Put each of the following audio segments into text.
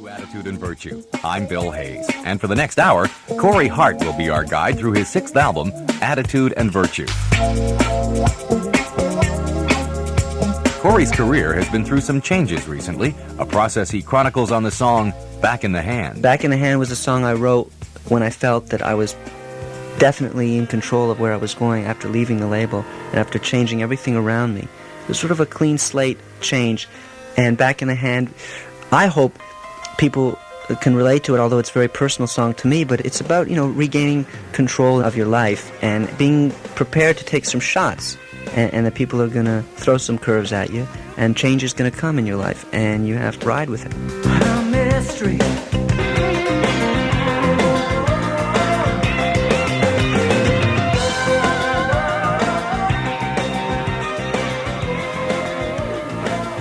to Attitude and Virtue. I'm Bill Hayes, and for the next hour, Corey Hart will be our guide through his sixth album, Attitude and Virtue. Corey's career has been through some changes recently, a process he chronicles on the song Back in the Hand. Back in the Hand was a song I wrote when I felt that I was definitely in control of where I was going after leaving the label and after changing everything around me. It was sort of a clean slate change, and Back in the Hand, I hope people can relate to it, although it's a very personal song to me, but it's about, regaining control of your life and being prepared to take some shots, and that people are going to throw some curves at you, and change is going to come in your life, and you have to ride with it. A mystery.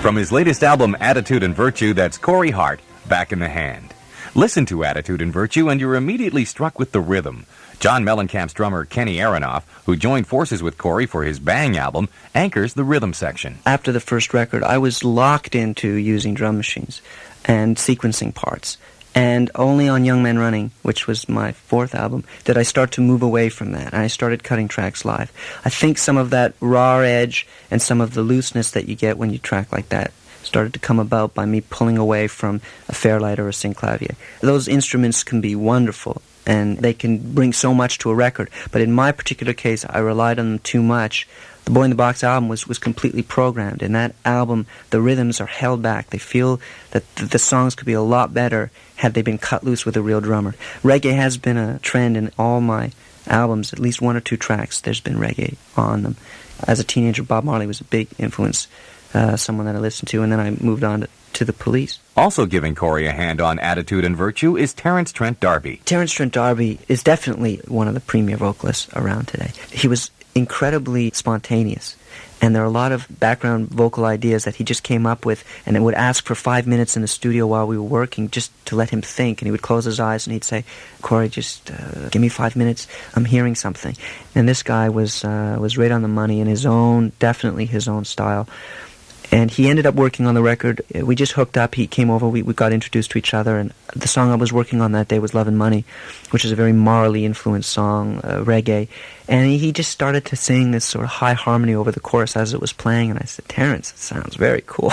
From his latest album, Attitude and Virtue, that's Corey Hart, Back in the Hand. Listen to Attitude and Virtue and you're immediately struck with the rhythm. John Mellencamp's drummer Kenny Aronoff, who joined forces with Corey for his Bang album, anchors the rhythm section. After the first record, I was locked into using drum machines and sequencing parts. And only on Young Men Running, which was my fourth album, did I start to move away from that. And I started cutting tracks live. I think some of that raw edge and some of the looseness that you get when you track like that started to come about by me pulling away from a Fairlight or a synclavier. Those instruments can be wonderful, and they can bring so much to a record. But in my particular case, I relied on them too much. The Boy in the Box album was completely programmed. In that album, the rhythms are held back. They feel that the songs could be a lot better had they been cut loose with a real drummer. Reggae has been a trend in all my albums. At least one or two tracks, there's been reggae on them. As a teenager, Bob Marley was a big influence, someone that I listened to, and then I moved on to the Police. Also giving Corey a hand on Attitude and Virtue is Terence Trent D'Arby. Terence Trent D'Arby is definitely one of the premier vocalists around today. He was incredibly spontaneous, and there are a lot of background vocal ideas that he just came up with, and it would ask for 5 minutes in the studio while we were working just to let him think, and he would close his eyes and he'd say, Corey, just give me 5 minutes, I'm hearing something. And this guy was right on the money in definitely his own style. And he ended up working on the record. We just hooked up. He came over. We got introduced to each other. And the song I was working on that day was Love and Money, which is a very Marley-influenced song, reggae. And he just started to sing this sort of high harmony over the chorus as it was playing. And I said, Terence, it sounds very cool.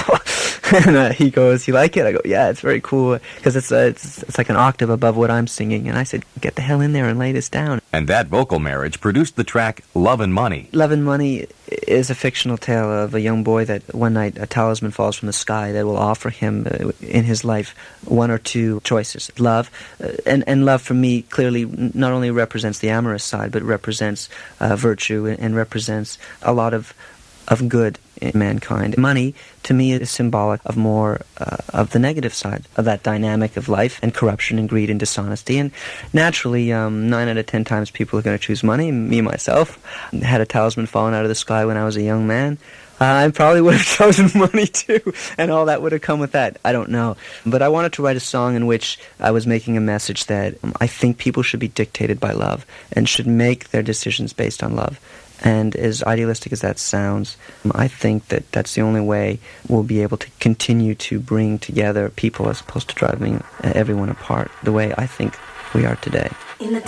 And he goes, you like it? I go, yeah, it's very cool. Because it's like an octave above what I'm singing. And I said, get the hell in there and lay this down. And that vocal marriage produced the track Love and Money. Love and Money is a fictional tale of a young boy that one night a talisman falls from the sky that will offer him in his life one or two choices. Love, and love for me clearly not only represents the amorous side, but represents virtue and represents a lot of good in mankind. Money, to me, is symbolic of more of the negative side of that dynamic of life and corruption and greed and dishonesty. And naturally, 9 out of 10 times people are going to choose money. Me, myself, had a talisman fallen out of the sky when I was a young man. I probably would have chosen money too, and all that would have come with that. I don't know. But I wanted to write a song in which I was making a message that I think people should be dictated by love and should make their decisions based on love. And as idealistic as that sounds, I think that that's the only way we'll be able to continue to bring together people as opposed to driving everyone apart the way I think we are today. In the